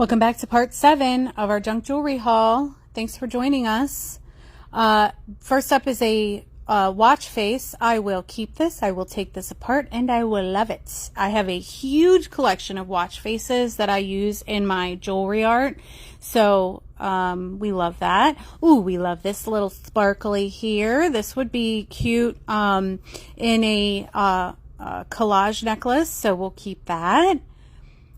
Welcome back to part 7 of our junk jewelry haul. Thanks for joining us. First up is a watch face. I will keep this. I will take this apart and I will love it. I have a huge collection of watch faces that I use in my jewelry art. So we love that. Ooh, we love this little sparkly here. This would be cute in a collage necklace. So we'll keep that.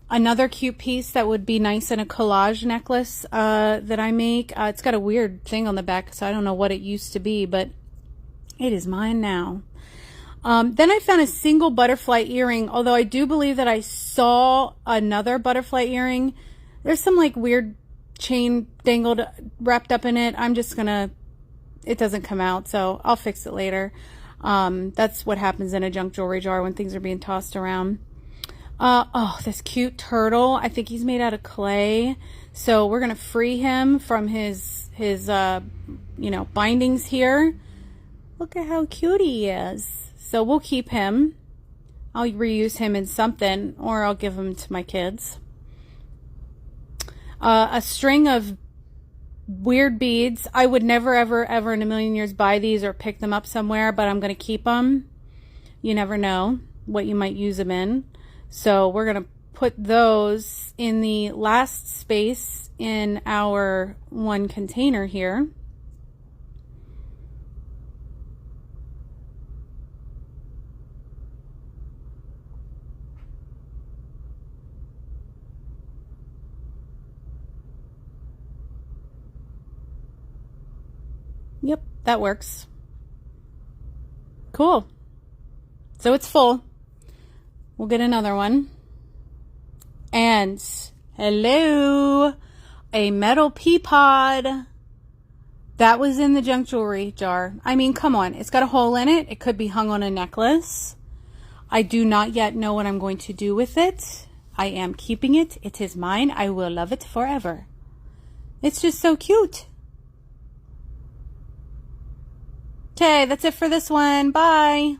Another cute piece that would be nice in a collage necklace that I make. It's got a weird thing on the back, so I don't know what it used to be, but it is mine now. Then I found a single butterfly earring, although I do believe that I saw another butterfly earring. There's some like weird chain dangled, wrapped up in it. I'm just gonna, it doesn't come out, so I'll fix it later. That's what happens in a junk jewelry jar when things are being tossed around. Oh, this cute turtle. I think he's made out of clay. So we're going to free him from his bindings here. Look at how cute he is. So we'll keep him. I'll reuse him in something, or I'll give him to my kids. A string of weird beads. I would never, ever, ever in a million years buy these or pick them up somewhere, but I'm going to keep them. You never know what you might use them in. So we're going to put those in the last space in our one container here. Yep, that works. Cool. So it's full. We'll get another one. And hello, a metal pea pod. That was in the junk jewelry jar. I mean, come on. It's got a hole in it. It could be hung on a necklace. I do not yet know what I'm going to do with it. I am keeping it. It is mine. I will love it forever. It's just so cute. Okay, that's it for this one. Bye.